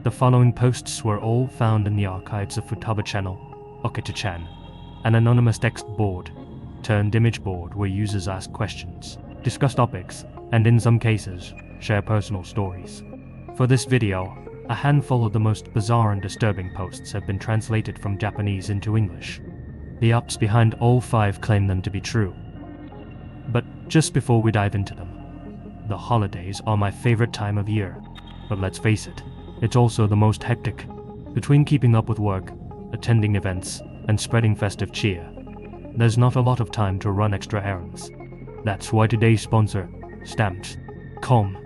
The following posts were all found in the archives of Futaba Channel, Okita-chan, an anonymous text board turned image board where users ask questions, discuss topics, and in some cases, share personal stories. For this video, a handful of the most bizarre and disturbing posts have been translated from Japanese into English. The ops behind all 5 claim them to be true. But just before we dive into them, the holidays are my favorite time of year, but let's face it, it's also the most hectic. Between keeping up with work, attending events, and spreading festive cheer, there's not a lot of time to run extra errands. That's why today's sponsor, Stamps.com,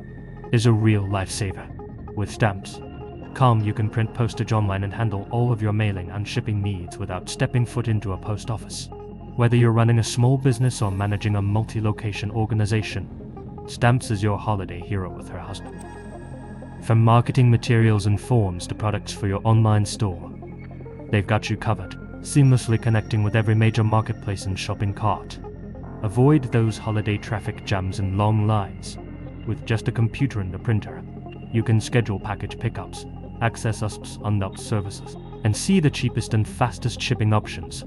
is a real lifesaver. With Stamps.com, you can print postage online and handle all of your mailing and shipping needs without stepping foot into a post office. Whether you're running a small business or managing a multi-location organization, Stamps is your holiday hero with her husband. From marketing materials and forms to products for your online store, they've got you covered, seamlessly connecting with every major marketplace and shopping cart. Avoid those holiday traffic jams and long lines. With just a computer and a printer, you can schedule package pickups, access USP's unlocked services, and see the cheapest and fastest shipping options,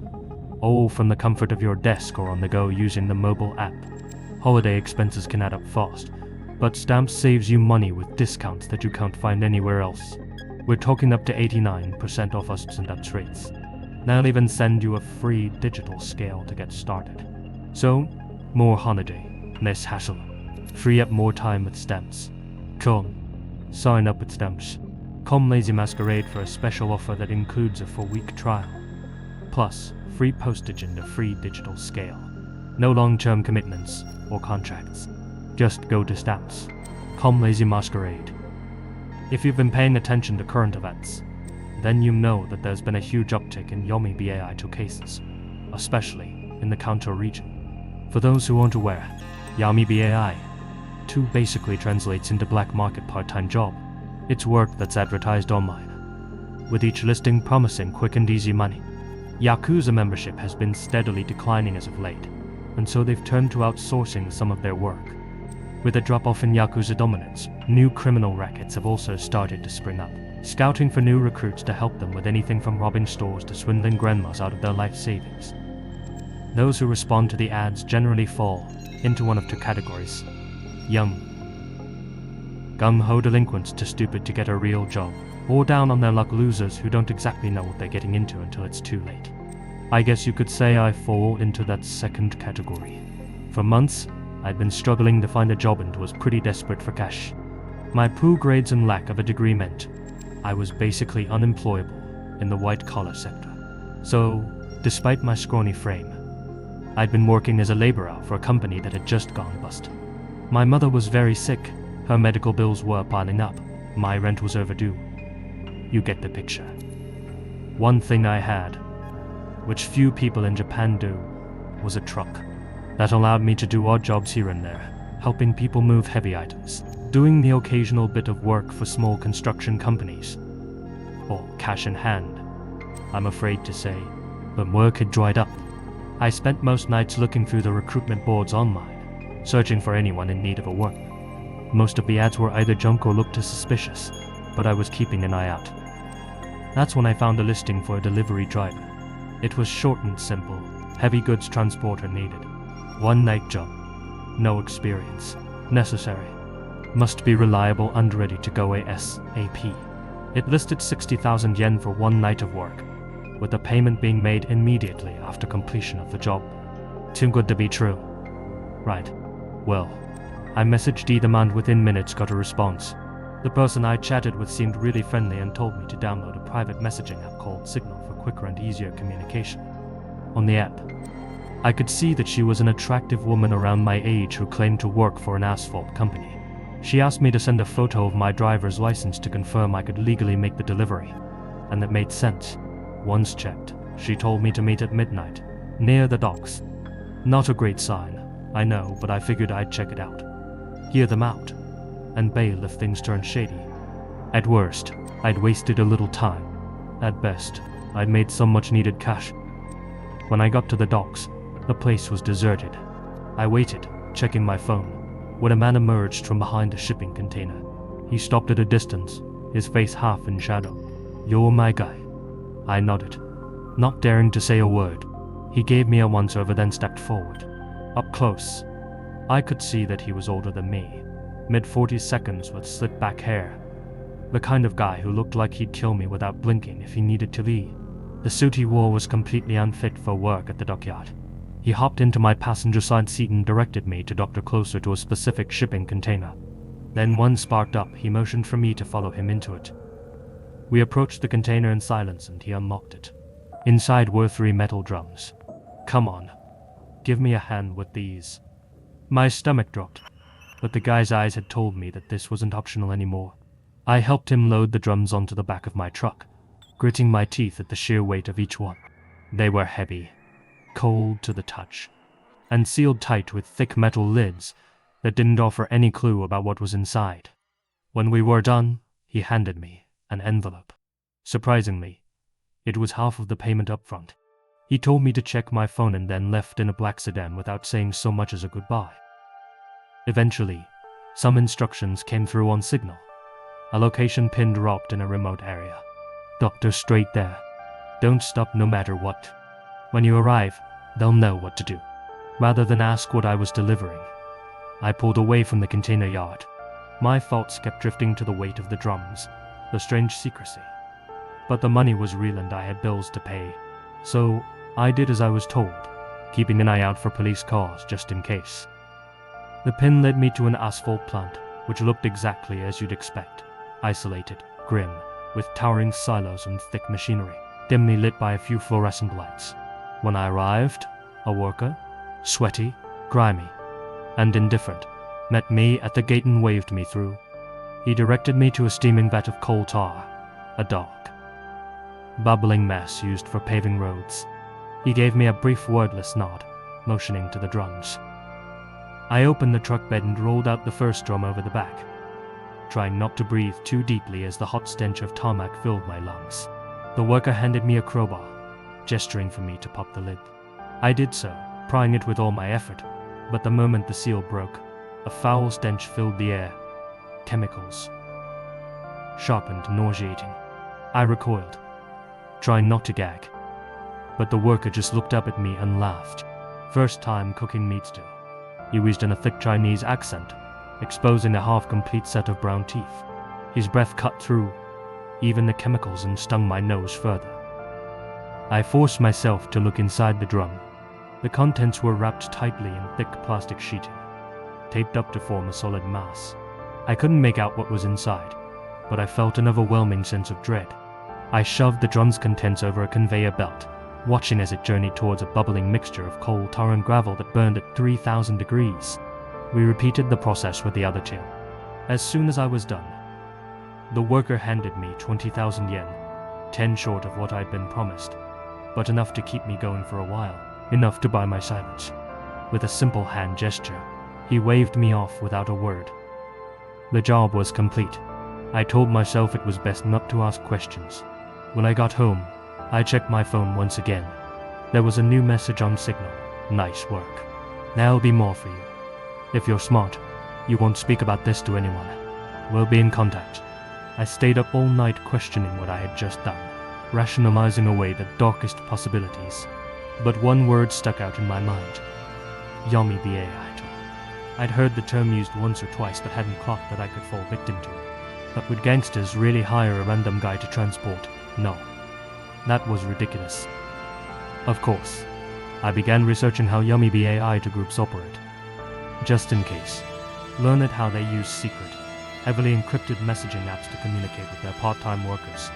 all from the comfort of your desk or on the go using the mobile app. Holiday expenses can add up fast, but Stamps saves you money with discounts that you can't find anywhere else. We're talking up to 89% off USP's and UP's rates. They'll even send you a free digital scale to get started. So, more holiday, less hassle. Free up more time with Stamps. Sign up with Stamps.com LazyMasquerade for a special offer that includes a 4-week trial, plus free postage and a free digital scale. No long-term commitments or contracts. Just go to Stamps.com LazyMasquerade. If you've been paying attention to current events, then you know that there's been a huge uptick in Yomi BAI2 cases, especially in the Kanto region. For those who aren't aware, Yomi BAI2 basically translates into black market part-time job. It's work that's advertised online, with each listing promising quick and easy money. Yakuza membership has been steadily declining as of late, and so they've turned to outsourcing some of their work. With a drop-off in Yakuza dominance, new criminal rackets have also started to spring up, scouting for new recruits to help them with anything from robbing stores to swindling grandmas out of their life savings. Those who respond to the ads generally fall into one of 2 categories: young, gung-ho delinquents too stupid to get a real job, or down on their luck losers who don't exactly know what they're getting into until it's too late. I guess you could say I fall into that second category. For months, I'd been struggling to find a job and was pretty desperate for cash. My poor grades and lack of a degree meant I was basically unemployable in the white-collar sector. So, despite my scrawny frame, I'd been working as a laborer for a company that had just gone bust. My mother was very sick, her medical bills were piling up, my rent was overdue. You get the picture. One thing I had, which few people in Japan do, was a truck. That allowed me to do odd jobs here and there, helping people move heavy items, doing the occasional bit of work for small construction companies, or cash in hand, I'm afraid to say, but work had dried up. I spent most nights looking through the recruitment boards online, searching for anyone in need of a work. Most of the ads were either junk or looked suspicious, but I was keeping an eye out. That's when I found a listing for a delivery driver. It was short and simple, heavy goods transporter needed. 1 night job. No experience necessary. Must be reliable and ready to go ASAP. It listed 60,000 yen for 1 night of work, with the payment being made immediately after completion of the job. Too good to be true. Right. Well, I messaged the and within minutes got a response. The person I chatted with seemed really friendly and told me to download a private messaging app called Signal for quicker and easier communication. On the app, I could see that she was an attractive woman around my age who claimed to work for an asphalt company. She asked me to send a photo of my driver's license to confirm I could legally make the delivery, and that made sense. Once checked, she told me to meet at midnight, near the docks. Not a great sign, I know, but I figured I'd check it out, hear them out, and bail if things turned shady. At worst, I'd wasted a little time. At best, I'd made some much needed cash. When I got to the docks, the place was deserted. I waited, checking my phone, when a man emerged from behind a shipping container. He stopped at a distance, his face half in shadow. "You're my guy." I nodded, not daring to say a word. He gave me a once-over, then stepped forward. Up close, I could see that he was older than me, mid-40s with slicked-back hair. The kind of guy who looked like he'd kill me without blinking if he needed to be. The suit he wore was completely unfit for work at the dockyard. He hopped into my passenger side seat and directed me to dock closer to a specific shipping container. Then one sparked up, he motioned for me to follow him into it. We approached the container in silence and he unlocked it. Inside were 3 metal drums. "Come on, give me a hand with these." My stomach dropped, but the guy's eyes had told me that this wasn't optional anymore. I helped him load the drums onto the back of my truck, gritting my teeth at the sheer weight of each one. They were heavy, cold to the touch, and sealed tight with thick metal lids that didn't offer any clue about what was inside. When we were done, he handed me an envelope. Surprisingly, it was half of the payment up front. He told me to check my phone and then left in a black sedan without saying so much as a goodbye. Eventually, some instructions came through on Signal. A location pin dropped in a remote area. "Doctor, straight there. Don't stop no matter what. When you arrive, they'll know what to do." Rather than ask what I was delivering, I pulled away from the container yard. My thoughts kept drifting to the weight of the drums, the strange secrecy. But the money was real and I had bills to pay, so I did as I was told, keeping an eye out for police cars just in case. The pin led me to an asphalt plant, which looked exactly as you'd expect. Isolated, grim, with towering silos and thick machinery, dimly lit by a few fluorescent lights. When I arrived, a worker, sweaty, grimy, and indifferent, met me at the gate and waved me through. He directed me to a steaming vat of coal tar, a dark, bubbling mess used for paving roads. He gave me a brief wordless nod, motioning to the drums. I opened the truck bed and rolled out the first drum over the back, trying not to breathe too deeply as the hot stench of tarmac filled my lungs. The worker handed me a crowbar, gesturing for me to pop the lid. I did so, prying it with all my effort, but the moment the seal broke, a foul stench filled the air. Chemicals. Sharp and nauseating. I recoiled, trying not to gag, but the worker just looked up at me and laughed. "First time cooking meat stew." He wheezed in a thick Chinese accent, exposing a half-complete set of brown teeth. His breath cut through even the chemicals and stung my nose further. I forced myself to look inside the drum. The contents were wrapped tightly in thick plastic sheeting, taped up to form a solid mass. I couldn't make out what was inside, but I felt an overwhelming sense of dread. I shoved the drum's contents over a conveyor belt, watching as it journeyed towards a bubbling mixture of coal, tar, and gravel that burned at 3,000 degrees. We repeated the process with the other 2. As soon as I was done, the worker handed me 20,000 yen, 10 short of what I'd been promised, but enough to keep me going for a while, enough to buy my silence. With a simple hand gesture, he waved me off without a word. The job was complete. I told myself it was best not to ask questions. When I got home, I checked my phone once again. There was a new message on Signal. "Nice work. There'll be more for you. If you're smart, you won't speak about this to anyone. We'll be in contact." I stayed up all night questioning what I had just done, rationalizing away the darkest possibilities. But one word stuck out in my mind. Yami the AI tool. I'd heard the term used once or twice but hadn't clocked that I could fall victim to it. But would gangsters really hire a random guy to transport? No. That was ridiculous. Of course, I began researching how Yami the AI to groups operate. Just in case. Learned how they use secret, heavily encrypted messaging apps to communicate with their part-time workers.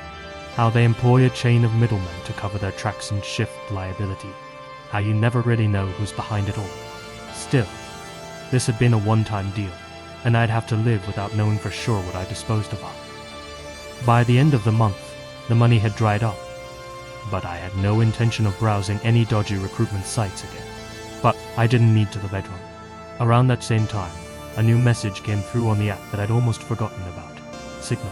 How they employ a chain of middlemen to cover their tracks and shift liability. How you never really know who's behind it all. Still, this had been a one-time deal, and I'd have to live without knowing for sure what I disposed of. By the end of the month, the money had dried up, but I had no intention of browsing any dodgy recruitment sites again. But I didn't need to the bedroom. Around that same time, a new message came through on the app that I'd almost forgotten about. Signal.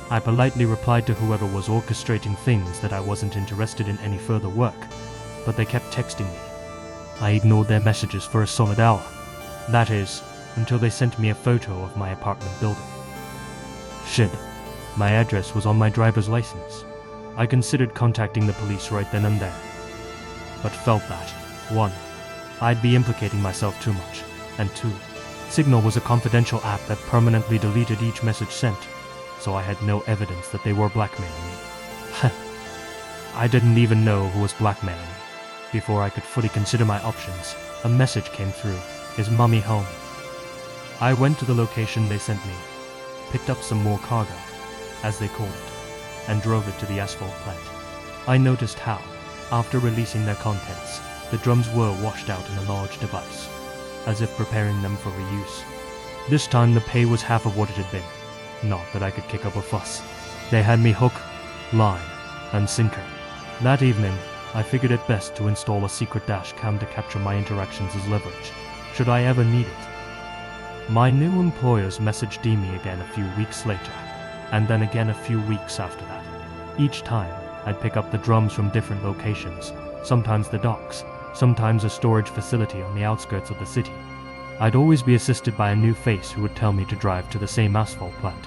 I politely replied to whoever was orchestrating things that I wasn't interested in any further work, but they kept texting me. I ignored their messages for a solid hour. That is, until they sent me a photo of my apartment building. Shit. My address was on my driver's license. I considered contacting the police right then and there, but felt that, 1. I'd be implicating myself too much, and 2. Signal was a confidential app that permanently deleted each message sent, so I had no evidence that they were blackmailing me. I didn't even know who was blackmailing me. Before I could fully consider my options, a message came through. Is Mummy home? I went to the location they sent me, picked up some more cargo, as they called it, and drove it to the asphalt plant. I noticed how, after releasing their contents, the drums were washed out in a large device, as if preparing them for reuse. This time the pay was half of what it had been. Not that I could kick up a fuss. They had me hook, line, and sinker. That evening, I figured it best to install a secret dash cam to capture my interactions as leverage, should I ever need it. My new employers messaged me again a few weeks later, and then again a few weeks after that. Each time, I'd pick up the drums from different locations, sometimes the docks, sometimes a storage facility on the outskirts of the city. I'd always be assisted by a new face who would tell me to drive to the same asphalt plant.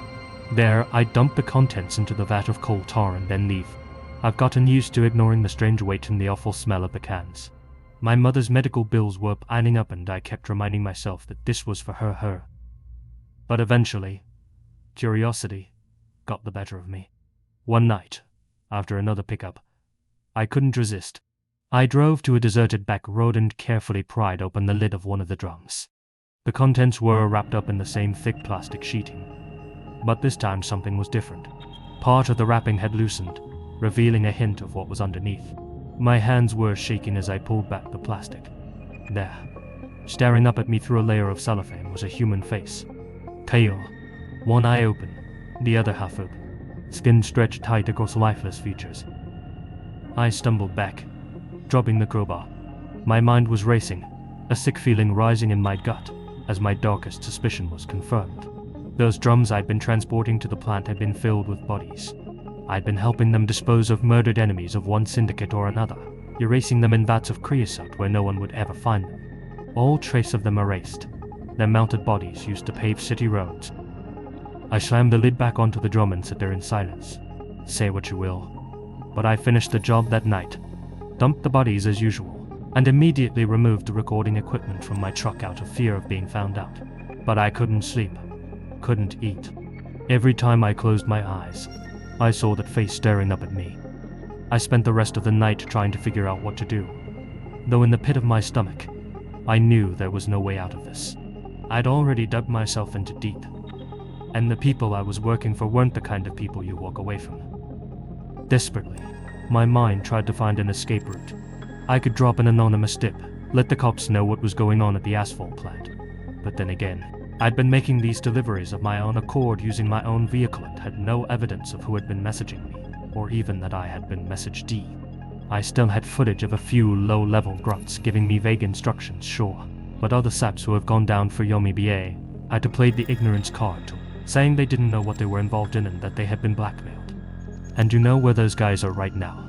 There, I'd dump the contents into the vat of coal tar and then leave. I've gotten used to ignoring the strange weight and the awful smell of the cans. My mother's medical bills were piling up and I kept reminding myself that this was for her. But eventually, curiosity got the better of me. One night, after another pickup, I couldn't resist. I drove to a deserted back road and carefully pried open the lid of one of the drums. The contents were wrapped up in the same thick plastic sheeting. But this time something was different. Part of the wrapping had loosened, revealing a hint of what was underneath. My hands were shaking as I pulled back the plastic. There, staring up at me through a layer of cellophane, was a human face. Pale, one eye open, the other half open, skin stretched tight across lifeless features. I stumbled back, dropping the crowbar. My mind was racing, a sick feeling rising in my gut as my darkest suspicion was confirmed. Those drums I'd been transporting to the plant had been filled with bodies. I'd been helping them dispose of murdered enemies of one syndicate or another, erasing them in vats of creosote where no one would ever find them. All trace of them erased, their melted bodies used to pave city roads. I slammed the lid back onto the drum and sat there in silence. Say what you will, but I finished the job that night, dumped the bodies as usual, and immediately removed the recording equipment from my truck out of fear of being found out. But I couldn't sleep, couldn't eat. Every time I closed my eyes, I saw that face staring up at me. I spent the rest of the night trying to figure out what to do, though in the pit of my stomach, I knew there was no way out of this. I'd already dug myself into deep, and the people I was working for weren't the kind of people you walk away from. Desperately, my mind tried to find an escape route. I could drop an anonymous tip, let the cops know what was going on at the asphalt plant. But then again, I'd been making these deliveries of my own accord using my own vehicle and had no evidence of who had been messaging me, or even that I had been messaged. I still had footage of a few low-level grunts giving me vague instructions, sure, but other saps who have gone down for Yomi BA had to play the ignorance card, saying they didn't know what they were involved in and that they had been blackmailed. And you know where those guys are right now?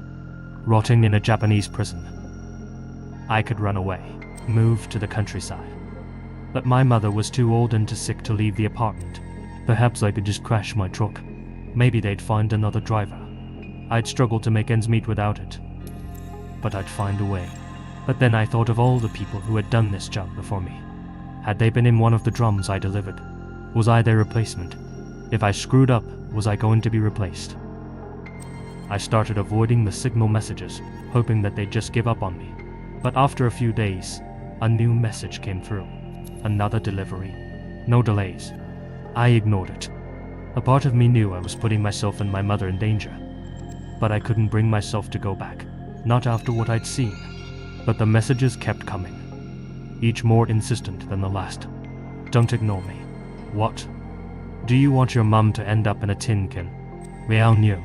Rotting in a Japanese prison. I could run away, move to the countryside. But my mother was too old and too sick to leave the apartment. Perhaps I could just crash my truck. Maybe they'd find another driver. I'd struggle to make ends meet without it. But I'd find a way. But then I thought of all the people who had done this job before me. Had they been in one of the drums I delivered? Was I their replacement? If I screwed up, was I going to be replaced? I started avoiding the signal messages, hoping that they'd just give up on me. But after a few days, a new message came through. Another delivery. No delays. I ignored it. A part of me knew I was putting myself and my mother in danger. But I couldn't bring myself to go back. Not after what I'd seen. But the messages kept coming. Each more insistent than the last. Don't ignore me. What? Do you want your mum to end up in a tin can? Real knew.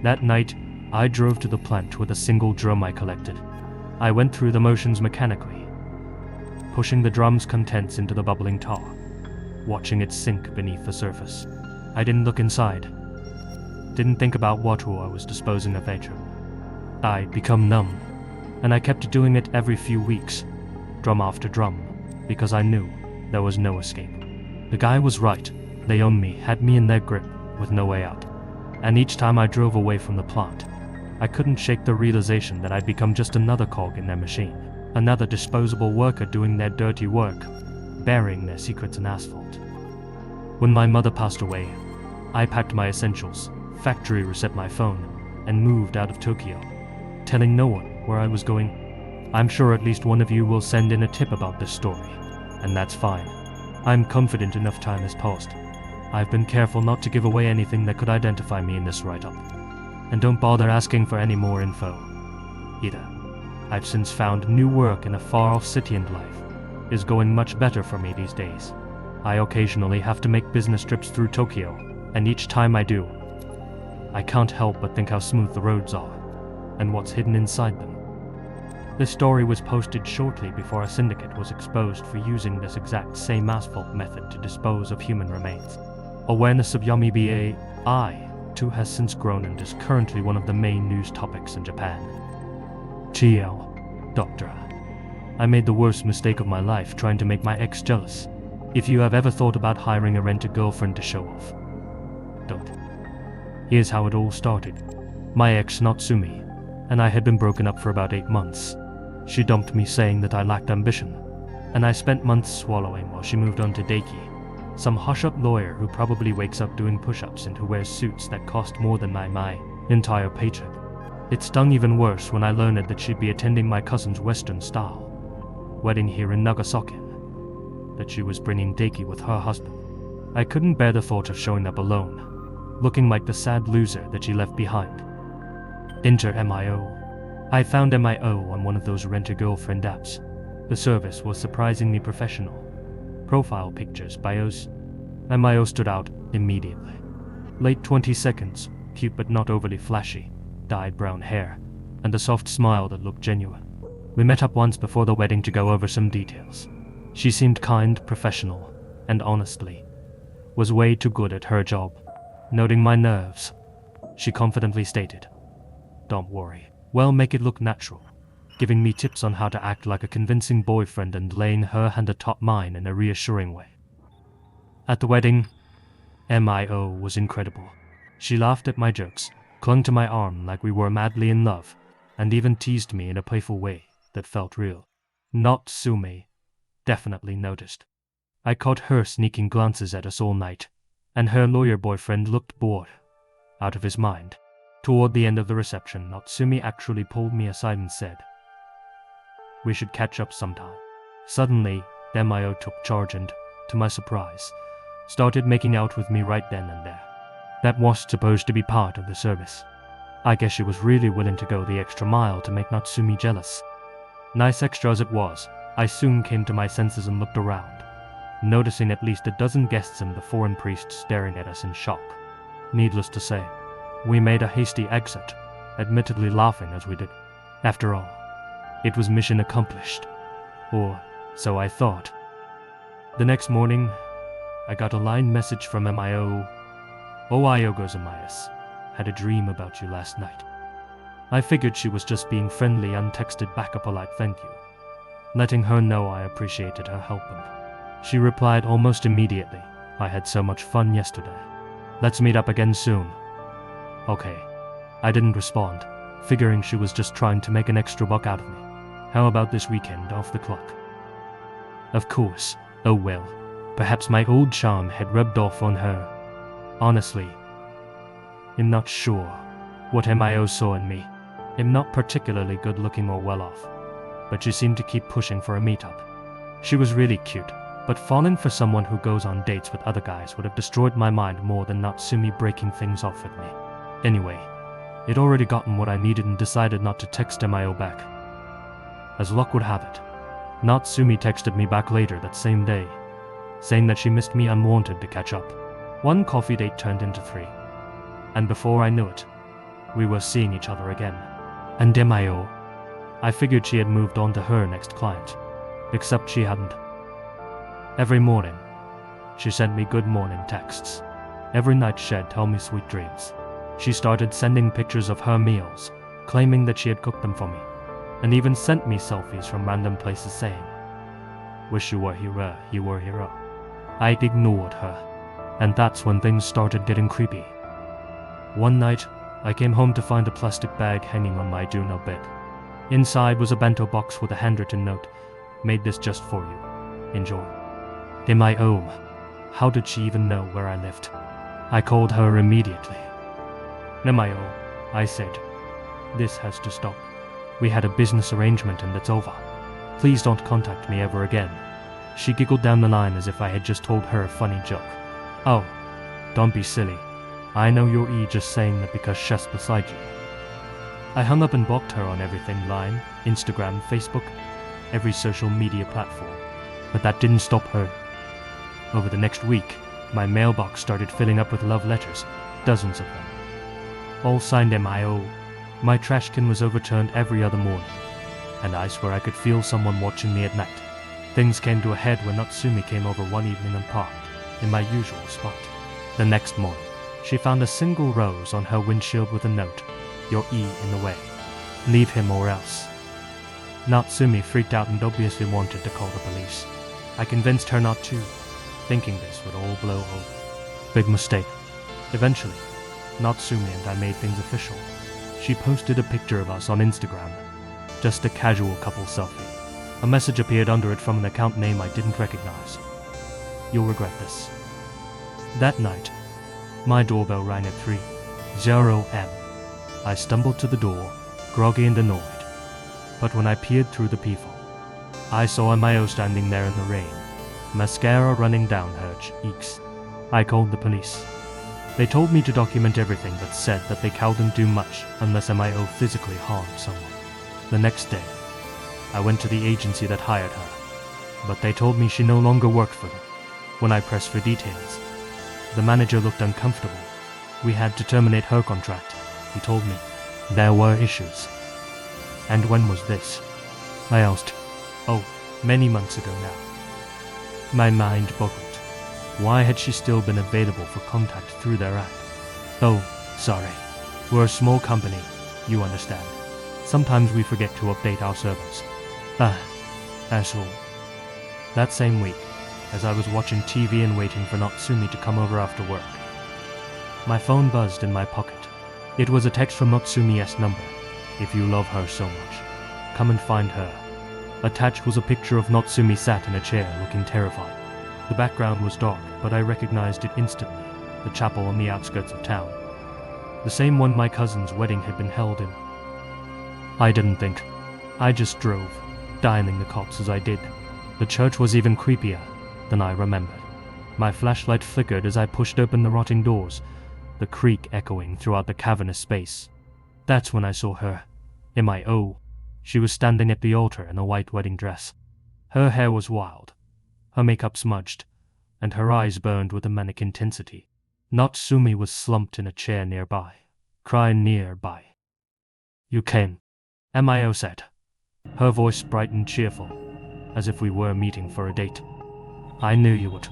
That night, I drove to the plant with a single drum I collected. I went through the motions mechanically, pushing the drum's contents into the bubbling tar, watching it sink beneath the surface. I didn't look inside. Didn't think about what I was disposing of later. I'd become numb, and I kept doing it every few weeks, drum after drum, because I knew there was no escape. The guy was right. They owned me, had me in their grip, with no way out. And each time I drove away from the plant, I couldn't shake the realization that I'd become just another cog in their machine, another disposable worker doing their dirty work, burying their secrets in asphalt. When my mother passed away, I packed my essentials, factory reset my phone, and moved out of Tokyo, telling no one where I was going. I'm sure at least one of you will send in a tip about this story, and that's fine. I'm confident enough time has passed. I've been careful not to give away anything that could identify me in this write-up. And don't bother asking for any more info, either. I've since found new work in a far-off city and life is going much better for me these days. I occasionally have to make business trips through Tokyo, and each time I do, I can't help but think how smooth the roads are, and what's hidden inside them. This story was posted shortly before a syndicate was exposed for using this exact same asphalt method to dispose of human remains. Awareness of Yami BAI too has since grown and is currently one of the main news topics in Japan. TL, Doctor. I made the worst mistake of my life trying to make my ex jealous. If you have ever thought about hiring a rent-a-girlfriend to show off, don't. Here's how it all started. My ex Natsumi and I had been broken up for about 8 months. She dumped me saying that I lacked ambition, and I spent months swallowing while she moved on to Daiki, some hush-up lawyer who probably wakes up doing push-ups and who wears suits that cost more than my entire paycheck. It stung even worse when I learned that she'd be attending my cousin's Western-style wedding here in Nagasaki, that she was bringing Daiki with her husband. I couldn't bear the thought of showing up alone, looking like the sad loser that she left behind. Enter MIO. I found MIO on one of those rent-a-girlfriend apps. The service was surprisingly professional. Profile pictures, bios. MIO stood out immediately. Late 20 seconds, cute but not overly flashy, dyed brown hair, and a soft smile that looked genuine. We met up once before the wedding to go over some details. She seemed kind, professional, and honestly, was way too good at her job. Noting my nerves, she confidently stated, "Don't worry, we'll make it look natural," giving me tips on how to act like a convincing boyfriend and laying her hand atop mine in a reassuring way. At the wedding, MIO was incredible. She laughed at my jokes, clung to my arm like we were madly in love, and even teased me in a playful way that felt real. Natsume definitely noticed. I caught her sneaking glances at us all night, and her lawyer boyfriend looked bored, out of his mind. Toward the end of the reception, Natsume actually pulled me aside and said, "We should catch up sometime." Suddenly, MIO took charge and, to my surprise, started making out with me right then and there. That was supposed to be part of the service. I guess she was really willing to go the extra mile to make Natsume jealous. Nice extra as it was, I soon came to my senses and looked around, noticing at least a dozen guests and the foreign priest staring at us in shock. Needless to say, we made a hasty exit, admittedly laughing as we did. After all, it was mission accomplished. Or so I thought. The next morning, I got a line message from MIO. "Ohayo gozaimasu. Had a dream about you last night." I figured she was just being friendly and texted back a polite thank you, letting her know I appreciated her help, and she replied almost immediately, "I had so much fun yesterday. Let's meet up again soon." Okay. I didn't respond, figuring she was just trying to make an extra buck out of me. How about this weekend off the clock? Of course. Oh well. Perhaps my old charm had rubbed off on her. Honestly, I'm not sure what MIO saw in me. I'm not particularly good looking or well off, but she seemed to keep pushing for a meetup. She was really cute, but falling for someone who goes on dates with other guys would have destroyed my mind more than Natsumi breaking things off with me. Anyway, I'd already gotten what I needed and decided not to text MIO back. As luck would have it, Natsumi texted me back later that same day, saying that she missed me and wanted to catch up. One coffee date turned into 3, and before I knew it, we were seeing each other again. And MIO, I figured she had moved on to her next client, except she hadn't. Every morning, she sent me good morning texts. Every night she'd tell me sweet dreams. She started sending pictures of her meals, claiming that she had cooked them for me, and even sent me selfies from random places saying, "Wish you were here, you were here." I ignored her, And that's when things started getting creepy. One night, I came home to find a plastic bag hanging on my do-not bed. Inside was a bento box with a handwritten note. Made this just for you. Enjoy. M.I.O. How did she even know where I lived? I called her immediately. M.I.O. I said, this has to stop. We had a business arrangement and it's over. Please don't contact me ever again. She giggled down the line as if I had just told her a funny joke. Oh, don't be silly. I know you're just saying that because she's beside you. I hung up and blocked her on everything: Line, Instagram, Facebook, every social media platform. But that didn't stop her. Over the next week, my mailbox started filling up with love letters, dozens of them. All signed M.I.O. My trash can was overturned every other morning, and I swear I could feel someone watching me at night. Things came to a head when Natsumi came over one evening and parked in my usual spot. The next morning, she found a single rose on her windshield with a note, "You're in the way. Leave him or else." Natsumi freaked out and obviously wanted to call the police. I convinced her not to, thinking this would all blow over. Big mistake. Eventually, Natsumi and I made things official. She posted a picture of us on Instagram. Just a casual couple selfie. A message appeared under it from an account name I didn't recognize. You'll regret this. That night, my doorbell rang at 3:00 am. I stumbled to the door, groggy and annoyed. But when I peered through the peephole, I saw M.I.O. standing there in the rain, mascara running down her cheeks. I called the police. They told me to document everything but said that they couldn't do much unless M.I.O. physically harmed someone. The next day, I went to the agency that hired her, but they told me she no longer worked for them. When I pressed for details, the manager looked uncomfortable. We had to terminate her contract, he told me. There were issues. And when was this? I asked. Oh, many months ago now. My mind boggled. Why had she still been available for contact through their app? Oh, sorry. We're a small company, you understand. Sometimes we forget to update our servers. That's all. That same week, as I was watching TV and waiting for Natsumi to come over after work, my phone buzzed in my pocket. It was a text from Natsumi's number. If you love her so much, come and find her. Attached was a picture of Natsumi sat in a chair looking terrified. The background was dark, but I recognized it instantly, the chapel on the outskirts of town. The same one my cousin's wedding had been held in. I didn't think. I just drove, dialing the cops as I did. The church was even creepier than I remembered. My flashlight flickered as I pushed open the rotting doors, the creak echoing throughout the cavernous space. That's when I saw her. M.I.O. She was standing at the altar in a white wedding dress. Her hair was wild, her makeup smudged, and her eyes burned with a manic intensity. Natsumi was slumped in a chair nearby, crying nearby. You came, M.I.O. said. Her voice bright and cheerful, as if we were meeting for a date. I knew you would.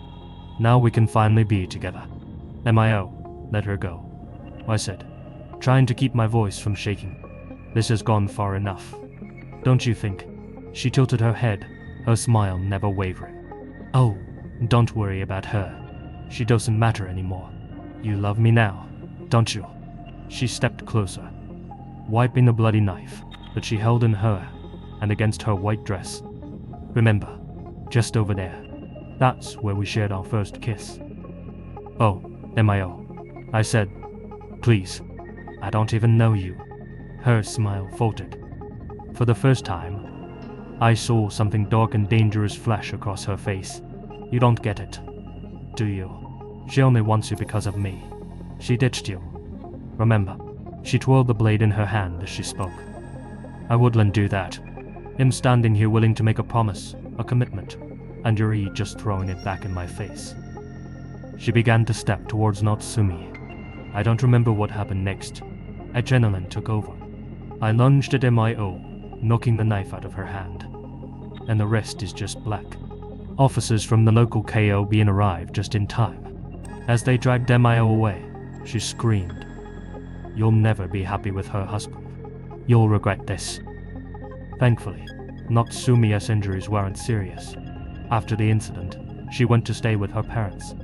Now we can finally be together. M.I.O., let her go, I said, trying to keep my voice from shaking. This has gone far enough, don't you think? She tilted her head, her smile never wavering. Oh, don't worry about her. She doesn't matter anymore. You love me now, don't you? She stepped closer, wiping the bloody knife that she held in her and against her white dress. Remember, just over there. That's where we shared our first kiss. Oh, M.I.O., I said. Please, I don't even know you. Her smile faltered. For the first time, I saw something dark and dangerous flash across her face. You don't get it, do you? She only wants you because of me. She ditched you. Remember, she twirled the blade in her hand as she spoke. I wouldn't do that. I'm standing here willing to make a promise, a commitment, and you're just throwing it back in my face. She began to step towards Natsumi. I don't remember what happened next. Adrenaline took over. I lunged at M.I.O., knocking the knife out of her hand. And the rest is just black. Officers from the local KOB arrived just in time. As they dragged M.I.O. away, she screamed. You'll never be happy with her husband. You'll regret this. Thankfully, Natsumi's injuries weren't serious. After the incident, she went to stay with her parents.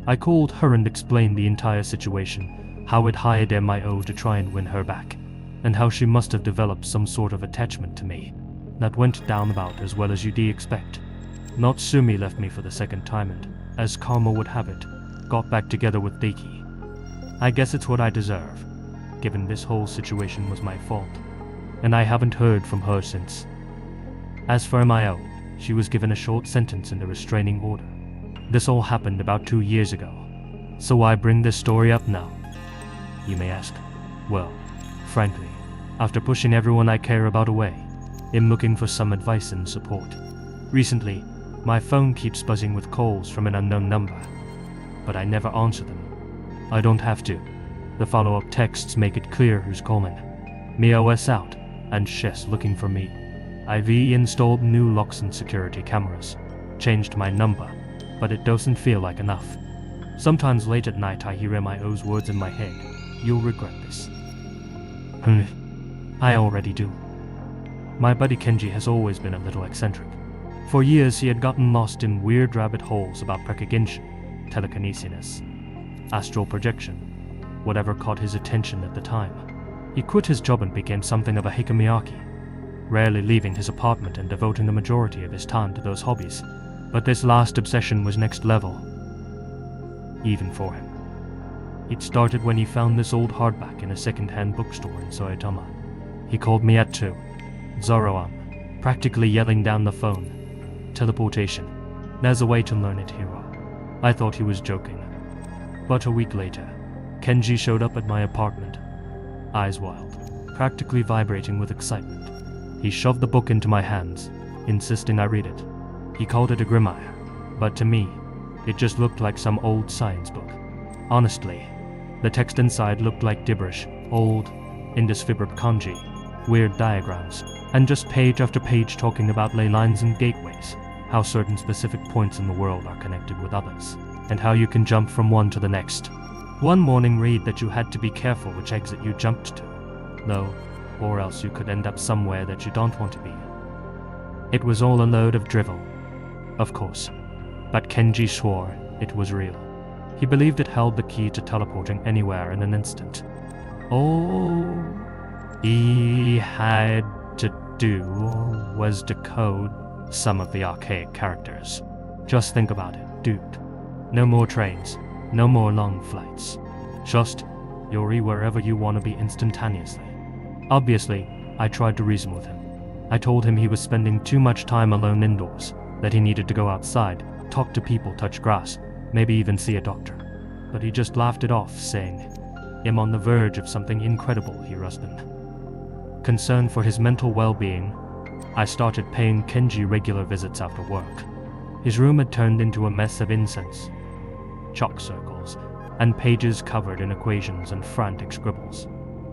I called her and explained the entire situation, how I'd hired MIO to try and win her back, and how she must have developed some sort of attachment to me. That went down about as well as you'd expect. Natsumi left me for the second time and, as karma would have it, got back together with Diki. I guess it's what I deserve, given this whole situation was my fault, and I haven't heard from her since. As for MIO, she was given a short sentence and a restraining order. This all happened about 2 years ago, so why bring this story up now? You may ask. Well, frankly, after pushing everyone I care about away, I'm looking for some advice and support. Recently, my phone keeps buzzing with calls from an unknown number, but I never answer them. I don't have to. The follow-up texts make it clear who's calling. MIO's out, and she's looking for me. I've installed new locks and security cameras, changed my number, but it doesn't feel like enough. Sometimes late at night I hear MIO's words in my head. You'll regret this. I already do. My buddy Kenji has always been a little eccentric. For years he had gotten lost in weird rabbit holes about precognition, telekinesis, astral projection, whatever caught his attention at the time. He quit his job and became something of a hikikomori, rarely leaving his apartment and devoting the majority of his time to those hobbies. But this last obsession was next level, even for him. It started when he found this old hardback in a second-hand bookstore in Saitama. He called me at 2, Zoroarm, practically yelling down the phone. Teleportation. There's a way to learn it, hero. I thought he was joking. But a week later, Kenji showed up at my apartment, eyes wild, practically vibrating with excitement. He shoved the book into my hands, insisting I read it. He called it a grimoire, but to me, it just looked like some old science book. Honestly, the text inside looked like gibberish, old, indescribable kanji, weird diagrams, and just page after page talking about ley lines and gateways, how certain specific points in the world are connected with others, and how you can jump from one to the next. One morning read that you had to be careful which exit you jumped to, though, or else you could end up somewhere that you don't want to be. It was all a load of drivel, of course, but Kenji swore it was real. He believed it held the key to teleporting anywhere in an instant. All he had to do was decode some of the archaic characters. Just think about it, dude. No more trains, no more long flights. Just, you'll be wherever you want to be instantaneously. Obviously, I tried to reason with him. I told him he was spending too much time alone indoors, that he needed to go outside, talk to people, touch grass, maybe even see a doctor. But he just laughed it off, saying, I'm on the verge of something incredible here, husband. Concerned for his mental well-being, I started paying Kenji regular visits after work. His room had turned into a mess of incense, chalk circles, and pages covered in equations and frantic scribbles.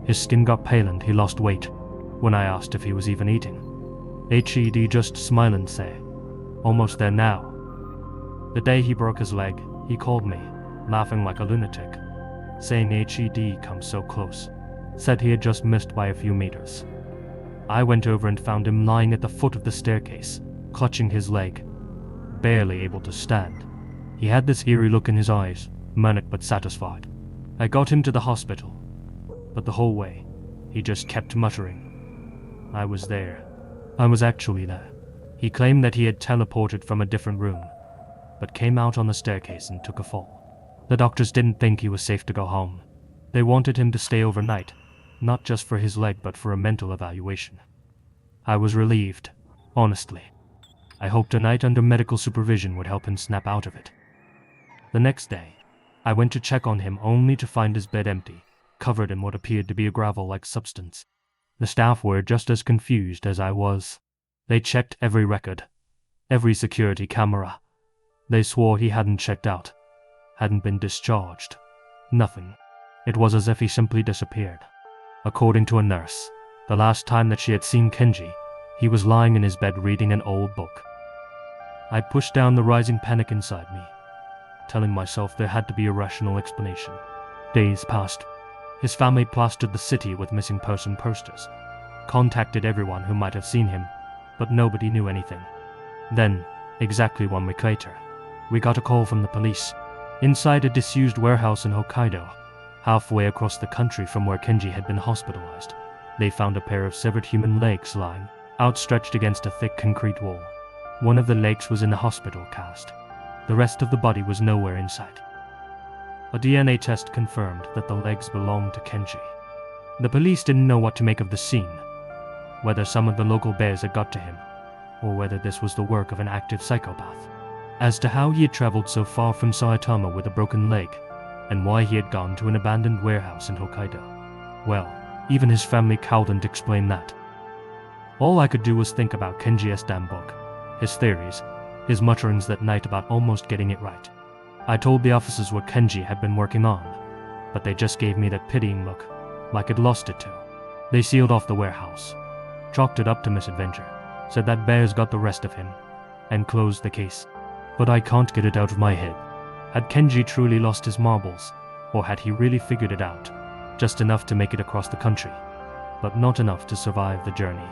His skin got pale and he lost weight when I asked if he was even eating. HED just smiled and say, almost there now. The day he broke his leg, he called me, laughing like a lunatic, saying HED come so close, said he had just missed by a few meters. I went over and found him lying at the foot of the staircase, clutching his leg, barely able to stand. He had this eerie look in his eyes, manic but satisfied. I got him to the hospital, but the whole way, he just kept muttering. I was there. I was actually there. He claimed that he had teleported from a different room, but came out on the staircase and took a fall. The doctors didn't think he was safe to go home. They wanted him to stay overnight, not just for his leg but for a mental evaluation. I was relieved, honestly. I hoped a night under medical supervision would help him snap out of it. The next day, I went to check on him only to find his bed empty, covered in what appeared to be a gravel-like substance. The staff were just as confused as I was. They checked every record, every security camera. They swore he hadn't checked out, hadn't been discharged. Nothing. It was as if he simply disappeared. According to a nurse, the last time that she had seen Kenji, he was lying in his bed reading an old book. I pushed down the rising panic inside me, telling myself there had to be a rational explanation. Days passed. His family plastered the city with missing person posters, contacted everyone who might have seen him, but nobody knew anything. Then, exactly 1 week later, we got a call from the police. Inside a disused warehouse in Hokkaido, halfway across the country from where Kenji had been hospitalized, they found a pair of severed human legs lying, outstretched against a thick concrete wall. One of the legs was in the hospital cast. The rest of the body was nowhere in sight. A DNA test confirmed that the legs belonged to Kenji. The police didn't know what to make of the scene, whether some of the local bears had got to him, or whether this was the work of an active psychopath. As to how he had traveled so far from Saitama with a broken leg, and why he had gone to an abandoned warehouse in Hokkaido, well, even his family couldn't explain that. All I could do was think about Kenji's damn book, his theories, his mutterings that night about almost getting it right. I told the officers what Kenji had been working on, but they just gave me that pitying look, like I'd lost it too. They sealed off the warehouse, chalked it up to misadventure, said that bears got the rest of him, and closed the case. But I can't get it out of my head. Had Kenji truly lost his marbles, or had he really figured it out, just enough to make it across the country, but not enough to survive the journey?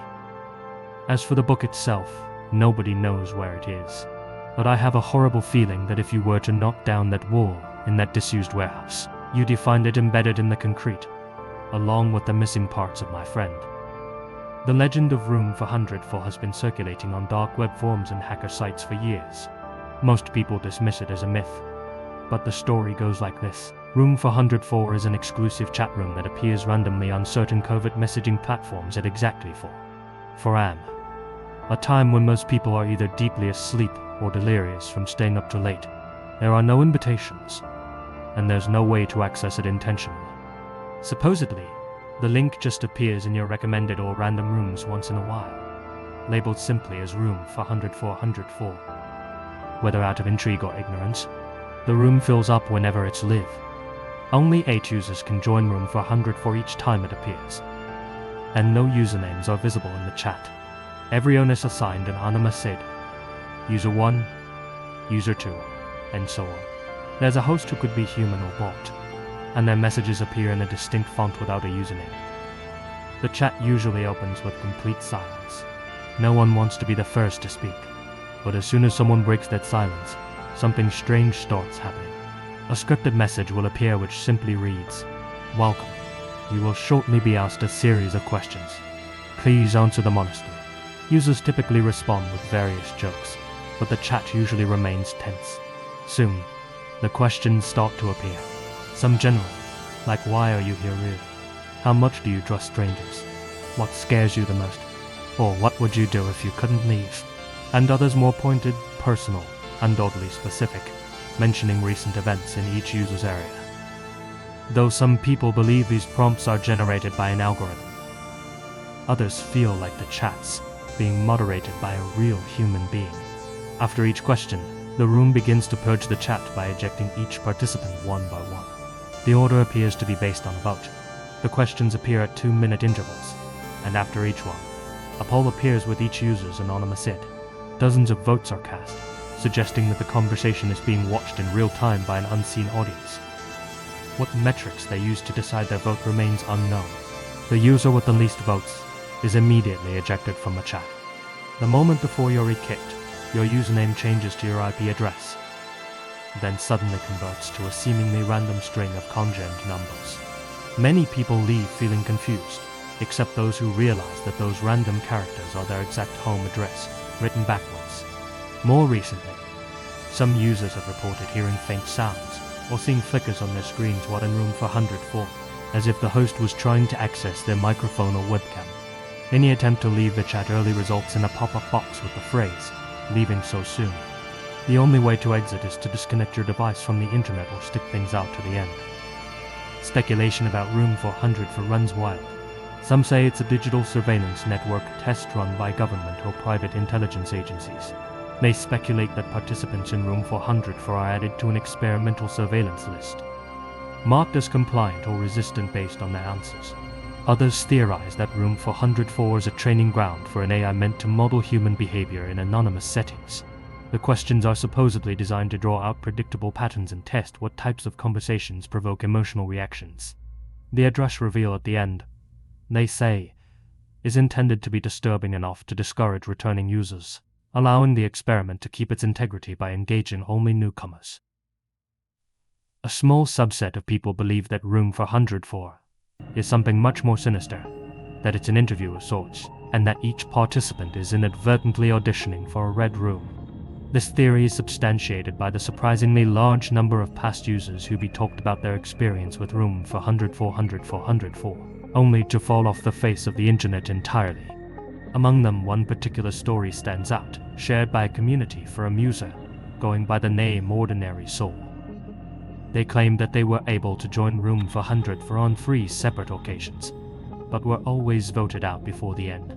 As for the book itself, nobody knows where it is, but I have a horrible feeling that if you were to knock down that wall in that disused warehouse, you'd find it embedded in the concrete, along with the missing parts of my friend. The legend of Room 404 has been circulating on dark web forums and hacker sites for years. Most people dismiss it as a myth, but the story goes like this. Room 404 is an exclusive chat room that appears randomly on certain covert messaging platforms at exactly 4 a.m., a time when most people are either deeply asleep or delirious from staying up too late. There are no invitations, and there's no way to access it intentionally. Supposedly, the link just appears in your recommended or random rooms once in a while, labeled simply as Room 404. Whether out of intrigue or ignorance, the room fills up whenever it's live. Only 8 users can join Room 404 each time it appears, and no usernames are visible in the chat. Every owner is assigned an LazyMasquerade, User 1, User 2, and so on. There's a host who could be human or bot, and their messages appear in a distinct font without a username. The chat usually opens with complete silence. No one wants to be the first to speak, but as soon as someone breaks that silence, something strange starts happening. A scripted message will appear which simply reads, "Welcome. You will shortly be asked a series of questions. Please answer them honestly." Users typically respond with various jokes, but the chat usually remains tense. Soon, the questions start to appear. Some general, like "Why are you here really? How much do you trust strangers? What scares you the most? Or what would you do if you couldn't leave?" And others more pointed, personal, and oddly specific, mentioning recent events in each user's area. Though some people believe these prompts are generated by an algorithm, others feel like the chat's being moderated by a real human being. After each question, the room begins to purge the chat by ejecting each participant one by one. The order appears to be based on a vote. The questions appear at 2-minute intervals, and after each one, a poll appears with each user's anonymous id. Dozens of votes are cast, suggesting that the conversation is being watched in real time by an unseen audience. What metrics they use to decide their vote remains unknown. The user with the least votes is immediately ejected from the chat. The moment before you're kicked, your username changes to your IP address, then suddenly converts to a seemingly random string of conjoined numbers. Many people leave feeling confused, except those who realize that those random characters are their exact home address, written backwards. More recently, some users have reported hearing faint sounds or seeing flickers on their screens while in Room 404, as if the host was trying to access their microphone or webcam. Any attempt to leave the chat early results in a pop-up box with the phrase, "Leaving so soon." The only way to exit is to disconnect your device from the internet or stick things out to the end. Speculation about Room 404 runs wild. Some say it's a digital surveillance network test run by government or private intelligence agencies. They speculate that participants in Room 404 are added to an experimental surveillance list, marked as compliant or resistant based on their answers. Others theorize that Room 404 is a training ground for an AI meant to model human behavior in anonymous settings. The questions are supposedly designed to draw out predictable patterns and test what types of conversations provoke emotional reactions. The address reveal at the end, they say, is intended to be disturbing enough to discourage returning users, allowing the experiment to keep its integrity by engaging only newcomers. A small subset of people believe that room 404 is something much more sinister, that it's an interview of sorts, and that each participant is inadvertently auditioning for a red room. This theory is substantiated by the surprisingly large number of past users who talked about their experience with room 404, only to fall off the face of the internet entirely. Among them, one particular story stands out, shared by a community for a user going by the name Ordinary Soul. They claimed that they were able to join room 404 on 3 separate occasions, but were always voted out before the end.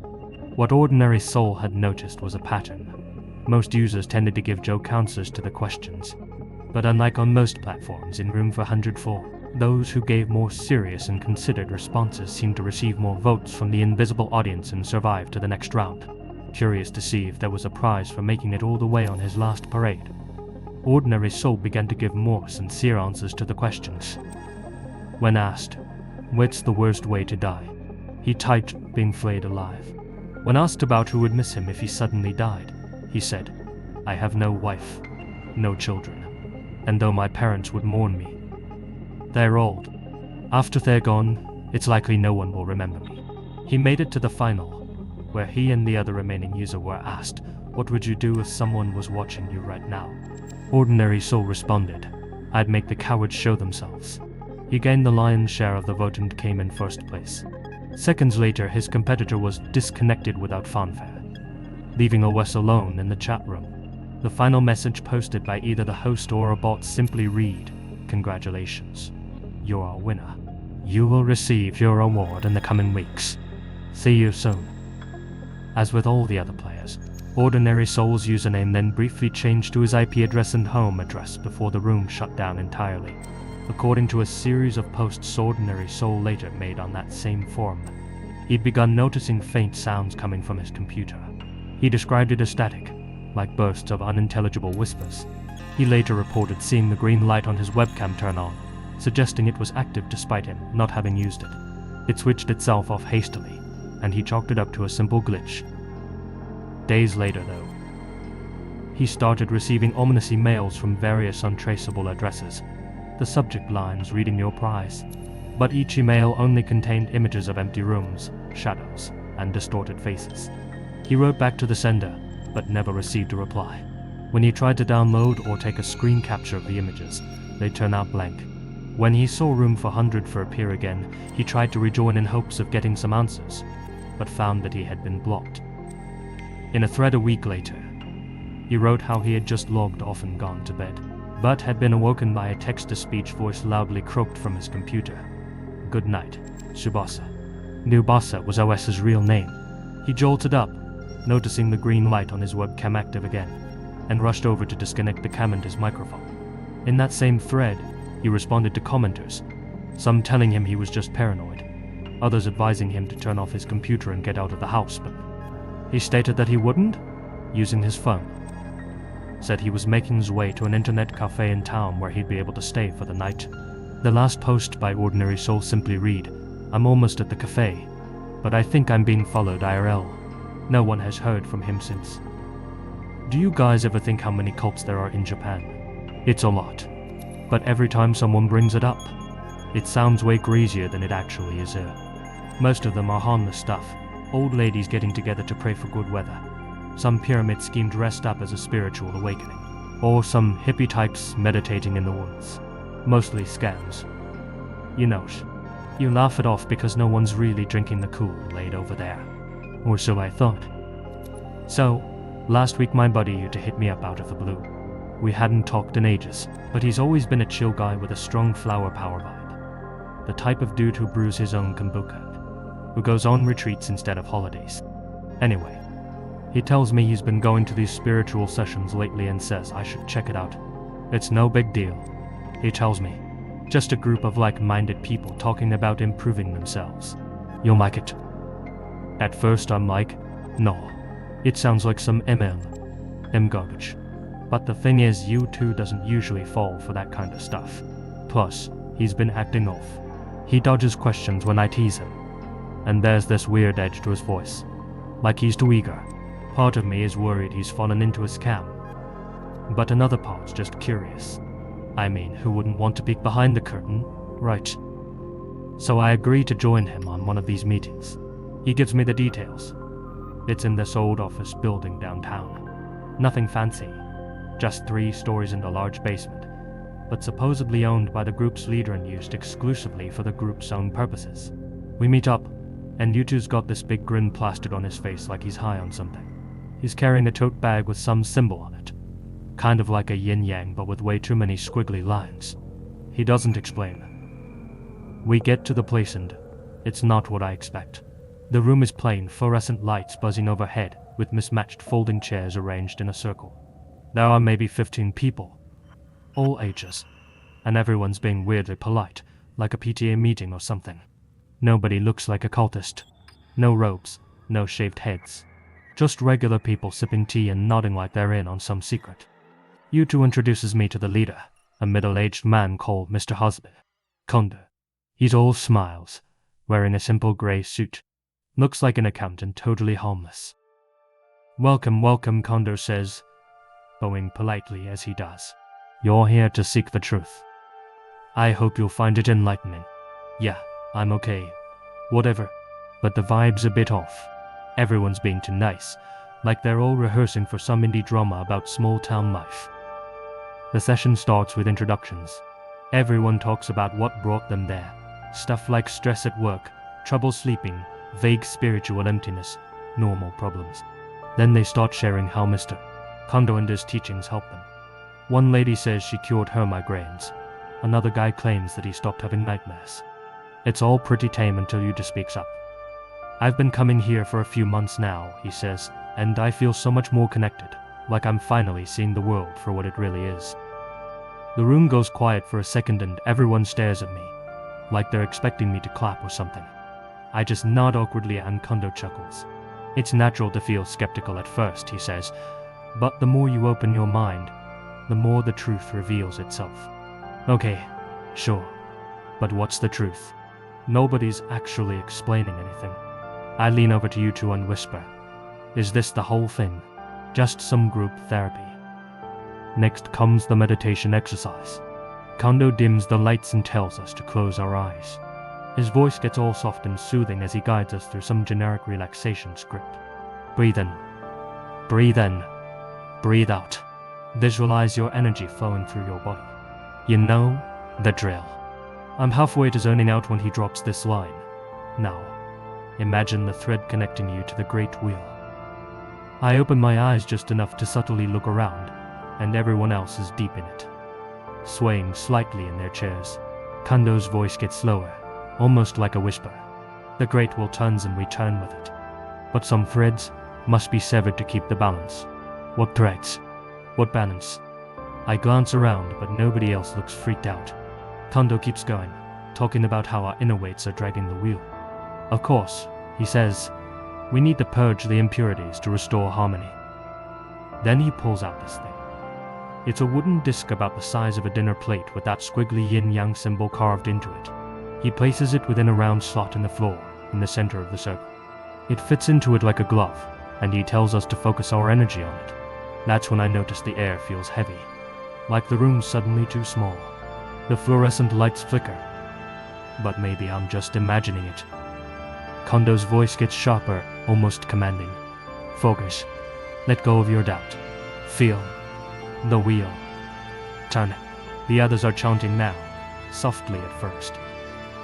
What Ordinary Soul had noticed was a pattern. Most users tended to give joke answers to the questions, but unlike on most platforms in room 404, those who gave more serious and considered responses seemed to receive more votes from the invisible audience and survive to the next round. Curious to see if there was a prize for making it all the way on his last parade, Ordinary Soul began to give more sincere answers to the questions. When asked, "What's the worst way to die?" he typed, "being flayed alive." When asked about who would miss him if he suddenly died, he said, "I have no wife, no children, and though my parents would mourn me, they're old. After they're gone, it's likely no one will remember me." He made it to the final, where he and the other remaining user were asked, "What would you do if someone was watching you right now?" Ordinary Soul responded, "I'd make the cowards show themselves." He gained the lion's share of the vote and came in first place. Seconds later, his competitor was disconnected without fanfare, leaving OS alone in the chat room. The final message posted by either the host or a bot simply read, "Congratulations, you're our winner. You will receive your award in the coming weeks. See you soon." As with all the other players, Ordinary Soul's username then briefly changed to his IP address and home address before the room shut down entirely. According to a series of posts Ordinary Soul later made on that same forum, he'd begun noticing faint sounds coming from his computer. He described it as static, like bursts of unintelligible whispers. He later reported seeing the green light on his webcam turn on, suggesting it was active despite him not having used it. It switched itself off hastily, and he chalked it up to a simple glitch. Days later, though, he started receiving ominous emails from various untraceable addresses, the subject lines reading "your prize," but each email only contained images of empty rooms, shadows, and distorted faces. He wrote back to the sender, but never received a reply. When he tried to download or take a screen capture of the images, they turned out blank. When he saw room 404 appear again, he tried to rejoin in hopes of getting some answers, but found that he had been blocked. In a thread a week later, he wrote how he had just logged off and gone to bed, but had been awoken by a text-to-speech voice loudly croaked from his computer. "Good night, Tsubasa." Tsubasa was OS's real name. He jolted up, noticing the green light on his webcam active again, and rushed over to disconnect the cam and his microphone. In that same thread, he responded to commenters, some telling him he was just paranoid, others advising him to turn off his computer and get out of the house, but he stated that he wouldn't, using his phone. Said he was making his way to an internet cafe in town where he'd be able to stay for the night. The last post by Ordinary Soul simply read, "I'm almost at the cafe, but I think I'm being followed IRL. No one has heard from him since." Do you guys ever think how many cults there are in Japan? It's a lot, but every time someone brings it up, it sounds way crazier than it actually is. Most of them are harmless stuff, old ladies getting together to pray for good weather, some pyramid scheme dressed up as a spiritual awakening, or some hippie types meditating in the woods. Mostly scams. You know, you laugh it off because no one's really drinking the Kool-Aid over there. Or so I thought. So, last week my buddy used to hit me up out of the blue. We hadn't talked in ages, but he's always been a chill guy with a strong flower power vibe. The type of dude who brews his own kombucha, who goes on retreats instead of holidays. Anyway, he tells me he's been going to these spiritual sessions lately and says I should check it out. It's no big deal, he tells me. Just a group of like-minded people talking about improving themselves. You'll like it. At first I'm like, no, it sounds like some MLM garbage. But the thing is, U2 doesn't usually fall for that kind of stuff. Plus, he's been acting off. He dodges questions when I tease him. And there's this weird edge to his voice, like he's too eager. Part of me is worried he's fallen into a scam, but another part's just curious. I mean, who wouldn't want to peek behind the curtain, right? So I agree to join him on one of these meetings. He gives me the details. It's in this old office building downtown. Nothing fancy, just 3 stories and a large basement, but supposedly owned by the group's leader and used exclusively for the group's own purposes. We meet up, and U2's got this big grin plastered on his face like he's high on something. He's carrying a tote bag with some symbol on it, kind of like a yin-yang but with way too many squiggly lines. He doesn't explain. We get to the place and it's not what I expect. The room is plain, fluorescent lights buzzing overhead with mismatched folding chairs arranged in a circle. There are maybe 15 people, all ages, and everyone's being weirdly polite, like a PTA meeting or something. Nobody looks like a cultist. No robes, no shaved heads. Just regular people sipping tea and nodding like they're in on some secret. U2 introduces me to the leader, a middle-aged man called Mr. Husby, Kondo. He's all smiles, wearing a simple grey suit. Looks like an accountant, totally harmless. Welcome, welcome, Kondo says, bowing politely as he does. You're here to seek the truth. I hope you'll find it enlightening. Yeah, I'm okay. Whatever. But the vibe's a bit off. Everyone's being too nice, like they're all rehearsing for some indie drama about small-town life. The session starts with introductions. Everyone talks about what brought them there. Stuff like stress at work, trouble sleeping, vague spiritual emptiness, normal problems. Then they start sharing how Mr. Kondo and his teachings helped them. One lady says she cured her migraines. Another guy claims that he stopped having nightmares. It's all pretty tame until Yuta speaks up. I've been coming here for a few months now, he says, and I feel so much more connected, like I'm finally seeing the world for what it really is. The room goes quiet for a second and everyone stares at me, like they're expecting me to clap or something. I just nod awkwardly and Kondo chuckles. It's natural to feel skeptical at first, he says, but the more you open your mind, the more the truth reveals itself. Okay, sure, but what's the truth? Nobody's actually explaining anything. I lean over to U2 and whisper, is this the whole thing? Just some group therapy? Next comes the meditation exercise. Kondo dims the lights and tells us to close our eyes. His voice gets all soft and soothing as he guides us through some generic relaxation script. Breathe in. Breathe in. Breathe out. Visualize your energy flowing through your body. You know the drill. I'm halfway to zoning out when he drops this line. Now, imagine the thread connecting you to the great wheel. I open my eyes just enough to subtly look around, and everyone else is deep in it. Swaying slightly in their chairs, Kondo's voice gets slower, almost like a whisper. The great wheel turns and we turn with it. But some threads must be severed to keep the balance. What threads? What balance? I glance around, but nobody else looks freaked out. Kondo keeps going, talking about how our inner weights are dragging the wheel. Of course, he says, we need to purge the impurities to restore harmony. Then he pulls out this thing. It's a wooden disc about the size of a dinner plate with that squiggly yin-yang symbol carved into it. He places it within a round slot in the floor, in the center of the circle. It fits into it like a glove, and he tells us to focus our energy on it. That's when I notice the air feels heavy, like the room's suddenly too small. The fluorescent lights flicker, but maybe I'm just imagining it. Kondo's voice gets sharper, almost commanding. Focus. Let go of your doubt. Feel the wheel. Turn it. The others are chanting now, softly at first,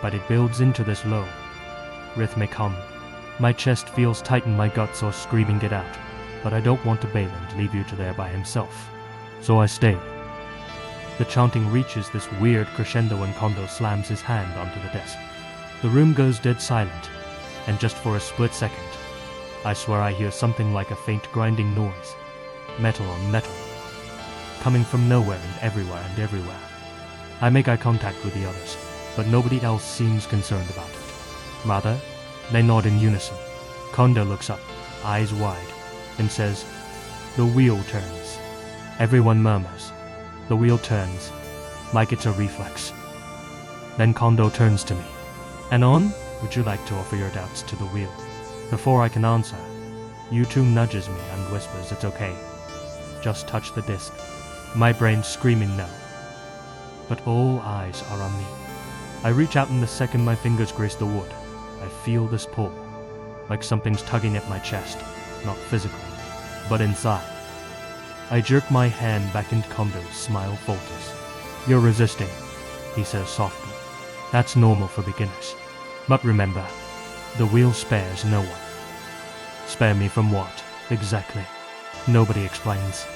but it builds into this low, rhythmic hum. My chest feels tight and my guts are screaming it out, but I don't want to bail and leave Yuta there by himself, so I stay. The chanting reaches this weird crescendo and Kondo slams his hand onto the desk. The room goes dead silent, and just for a split second, I swear I hear something like a faint grinding noise, metal on metal, coming from nowhere and everywhere. I make eye contact with the others, but nobody else seems concerned about it. Rather, they nod in unison. Kondo looks up, eyes wide, and says, "The wheel turns." Everyone murmurs. The wheel turns, like it's a reflex. Then Kondo turns to me. "Anon, would you like to offer your doubts to the wheel?" Before I can answer, U2 nudges me and whispers it's okay. Just touch the disc. My brain screaming no. but all eyes are on me. I reach out, and the second my fingers grace the wood, I feel this pull, like something's tugging at my chest, not physically, but inside. I jerk my hand back, and Kondo's smile falters. "You're resisting," he says softly. "That's normal for beginners. But remember, the wheel spares no one." Spare me from what, exactly? Nobody explains.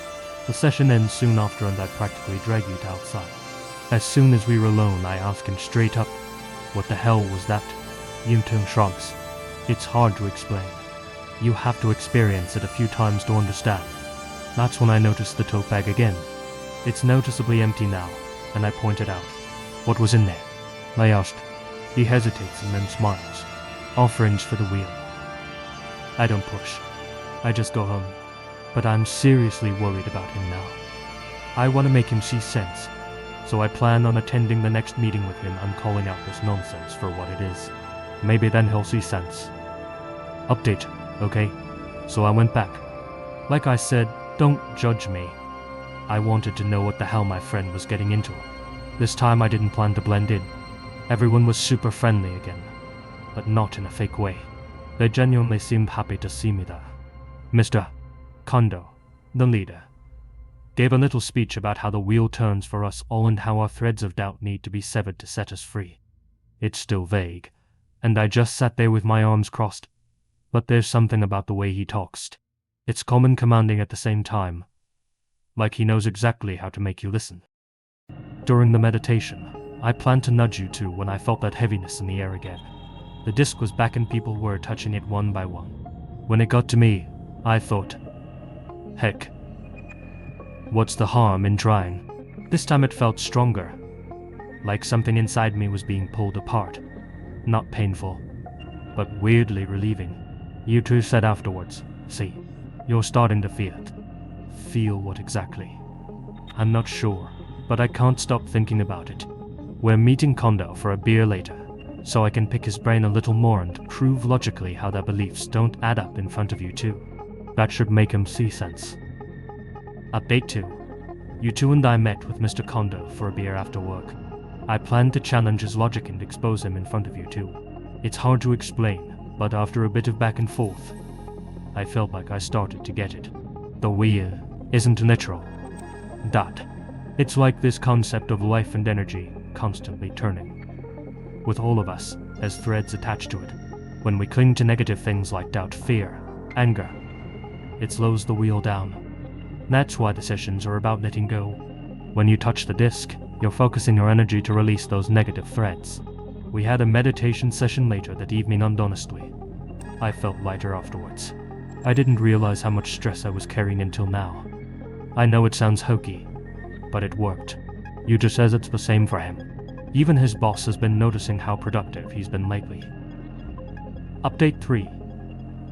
The session ends soon after, and I practically drag you to outside. As soon as we were alone, I ask him straight up, "What the hell was that?" Yuntung shrugs. "It's hard to explain. You have to experience it a few times to understand." That's when I notice the tote bag again. It's noticeably empty now, and I point it out. "What was in there?" I asked. He hesitates and then smiles. "Offerings for the wheel." I don't push. I just go home. But I'm seriously worried about him now. I want to make him see sense, so I plan on attending the next meeting with him and calling out this nonsense for what it is. Maybe then he'll see sense. Update, okay? So I went back. Like I said, don't judge me. I wanted to know what the hell my friend was getting into. This time I didn't plan to blend in. Everyone was super friendly again, but not in a fake way. They genuinely seemed happy to see me there. Mr. Kondo, the leader, gave a little speech about how the wheel turns for us all and how our threads of doubt need to be severed to set us free. It's still vague, and I just sat there with my arms crossed. But there's something about the way he talks. It's calm and commanding at the same time, like he knows exactly how to make you listen. During the meditation, I planned to nudge you two when I felt that heaviness in the air again. The disc was back and people were touching it one by one. When it got to me, I thought, heck, what's the harm in trying? This time it felt stronger, like something inside me was being pulled apart. Not painful, but weirdly relieving. You two said afterwards, "See, you're starting to feel it." Feel what exactly? I'm not sure, but I can't stop thinking about it. We're meeting Kondo for a beer later, so I can pick his brain a little more and prove logically how their beliefs don't add up in front of you two. That should make him see sense. Update 2. You two and I met with Mr. Kondo for a beer after work. I planned to challenge his logic and expose him in front of you two. It's hard to explain, but after a bit of back and forth, I felt like I started to get it. The wheel isn't literal. That. It's like this concept of life and energy constantly turning, with all of us as threads attached to it. When we cling to negative things like doubt, fear, anger, it slows the wheel down. That's why the sessions are about letting go. When you touch the disc, you're focusing your energy to release those negative threads. We had a meditation session later that evening, and honestly, I felt lighter afterwards. I didn't realize how much stress I was carrying until now. I know it sounds hokey, but it worked. Yuta says it's the same for him. Even his boss has been noticing how productive he's been lately. Update 3.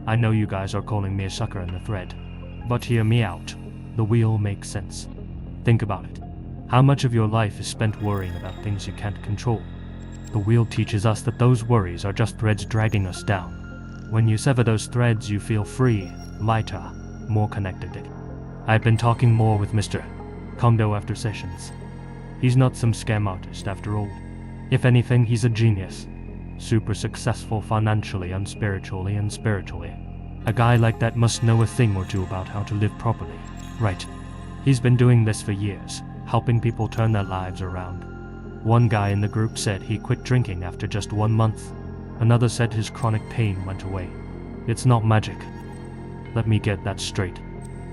I know you guys are calling me a sucker in the thread, but hear me out. The wheel makes sense. Think about it. How much of your life is spent worrying about things you can't control? The wheel teaches us that those worries are just threads dragging us down. When you sever those threads, you feel free, lighter, more connected. I've been talking more with Mr. Kondo after sessions. He's not some scam artist after all. If anything, he's a genius. Super successful financially and spiritually. A guy like that must know a thing or two about how to live properly, right? He's been doing this for years, helping people turn their lives around. One guy in the group said he quit drinking after just 1 month. Another said his chronic pain went away. It's not magic. Let me get that straight.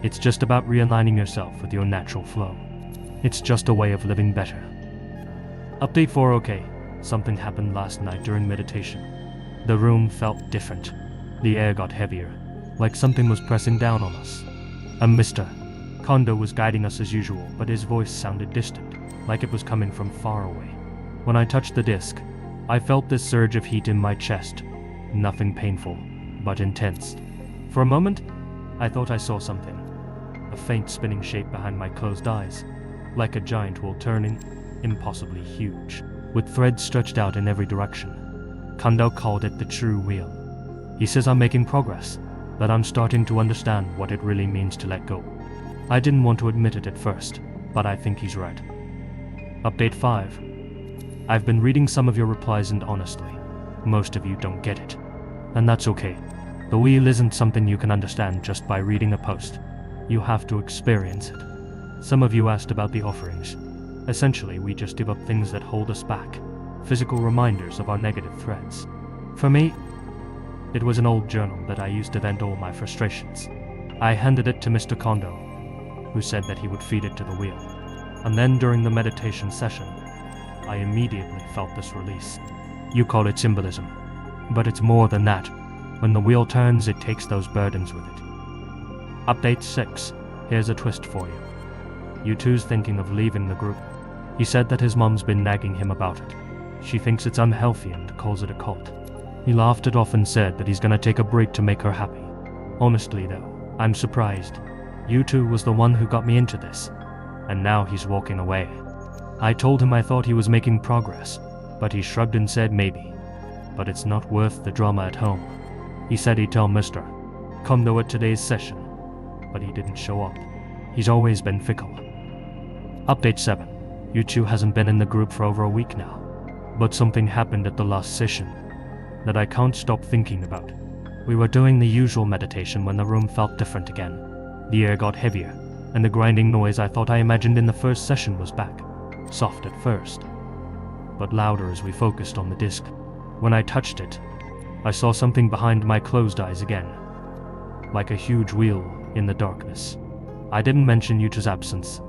It's just about realigning yourself with your natural flow. It's just a way of living better. Update 4. Okay, something happened last night during meditation. The room felt different. The air got heavier, like something was pressing down on us. And Mr. Kondo was guiding us as usual, but his voice sounded distant, like it was coming from far away. When I touched the disc, I felt this surge of heat in my chest. Nothing painful, but intense. For a moment, I thought I saw something. A faint spinning shape behind my closed eyes, like a giant wheel turning, impossibly huge, with threads stretched out in every direction. Kondo called it the true wheel. He says I'm making progress, that I'm starting to understand what it really means to let go. I didn't want to admit it at first, but I think he's right. Update 5. I've been reading some of your replies and honestly, most of you don't get it. And that's okay. The wheel isn't something you can understand just by reading a post. You have to experience it. Some of you asked about the offerings. Essentially, we just give up things that hold us back, physical reminders of our negative threads. For me, it was an old journal that I used to vent all my frustrations. I handed it to Mr. Kondo, who said that he would feed it to the wheel. And then during the meditation session, I immediately felt this release. You call it symbolism, but it's more than that. When the wheel turns, it takes those burdens with it. Update 6. Here's a twist for you. U2's thinking of leaving the group. He said that his mom's been nagging him about it. She thinks it's unhealthy and calls it a cult. He laughed it off and said that he's gonna take a break to make her happy. Honestly though, I'm surprised. U2 was the one who got me into this, and now he's walking away. I told him I thought he was making progress, but he shrugged and said maybe. But it's not worth the drama at home. He said he'd tell Mr. Kondo at today's session, but he didn't show up. He's always been fickle. Update 7. U2 hasn't been in the group for over a week now, but something happened at the last session that I can't stop thinking about. We were doing the usual meditation when the room felt different again. The air got heavier, and the grinding noise I thought I imagined in the first session was back. Soft at first, but louder as we focused on the disc. When I touched it, I saw something behind my closed eyes again, like a huge wheel in the darkness. I didn't mention Yuta's absence,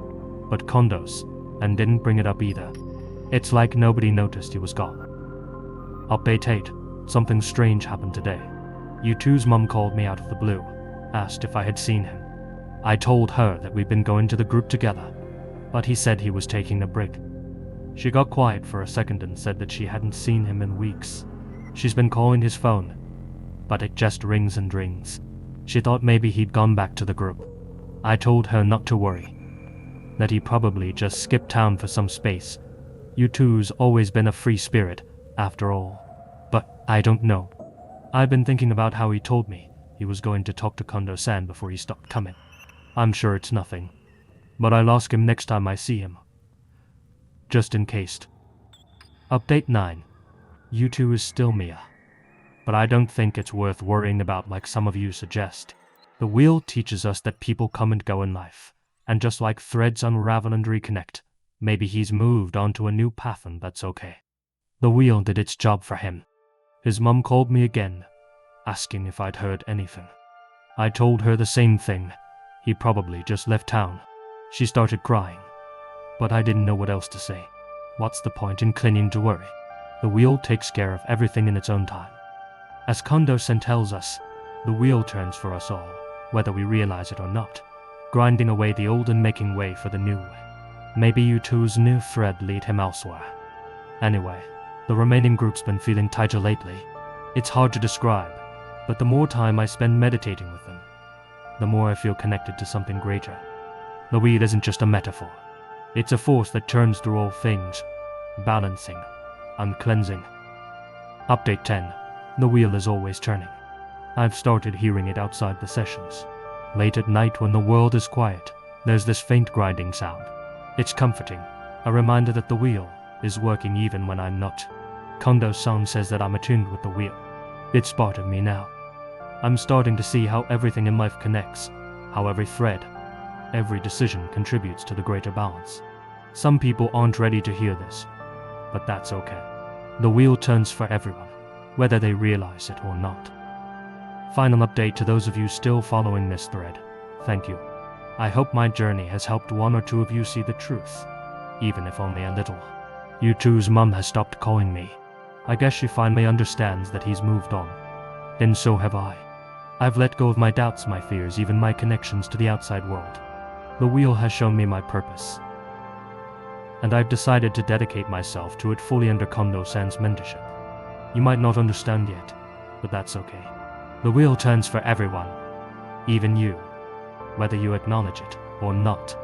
but Kondo's, and didn't bring it up either. It's like nobody noticed he was gone. Update 8. Something strange happened today. U2's mum called me out of the blue, asked if I had seen him. I told her that we'd been going to the group together, but he said he was taking a break. She got quiet for a second and said that she hadn't seen him in weeks. She's been calling his phone, but it just rings and rings. She thought maybe he'd gone back to the group. I told her not to worry, that he probably just skipped town for some space. U2's always been a free spirit, after all. But I don't know. I've been thinking about how he told me he was going to talk to Kondo-san before he stopped coming. I'm sure it's nothing, but I'll ask him next time I see him, just in case. Update 9. U2 is still Mia, but I don't think it's worth worrying about like some of you suggest. The wheel teaches us that people come and go in life, and just like threads unravel and reconnect, maybe he's moved onto a new path and that's okay. The wheel did its job for him. His mum called me again, asking if I'd heard anything. I told her the same thing. He probably just left town. She started crying, but I didn't know what else to say. What's the point in clinging to worry? The wheel takes care of everything in its own time. As Kondo-san tells us, the wheel turns for us all, whether we realize it or not, grinding away the old and making way for the new. Maybe U2's new thread lead him elsewhere. Anyway, the remaining group's been feeling tighter lately. It's hard to describe, but the more time I spend meditating with them, the more I feel connected to something greater. The wheel isn't just a metaphor. It's a force that turns through all things, balancing and cleansing. Update 10. The wheel is always turning. I've started hearing it outside the sessions. Late at night when the world is quiet, there's this faint grinding sound. It's comforting, a reminder that the wheel is working even when I'm not. Kondo-san says that I'm attuned with the wheel. It's part of me now. I'm starting to see how everything in life connects, how every thread, every decision contributes to the greater balance. Some people aren't ready to hear this, but that's okay. The wheel turns for everyone, whether they realize it or not. Final update to those of you still following this thread. Thank you. I hope my journey has helped one or two of you see the truth, even if only a little. U2's mum has stopped calling me. I guess she finally understands that he's moved on. And so have I. I've let go of my doubts, my fears, even my connections to the outside world. The wheel has shown me my purpose, and I've decided to dedicate myself to it fully under Kondo-san's mentorship. You might not understand yet, but that's okay. The wheel turns for everyone, even you, whether you acknowledge it or not.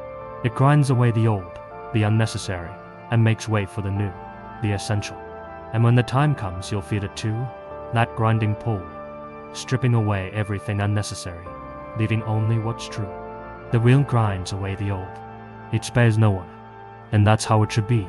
It grinds away the old, the unnecessary, and makes way for the new, the essential. And when the time comes, you'll feel it too, that grinding pull, stripping away everything unnecessary, leaving only what's true. The wheel grinds away the old. It spares no one, and that's how it should be.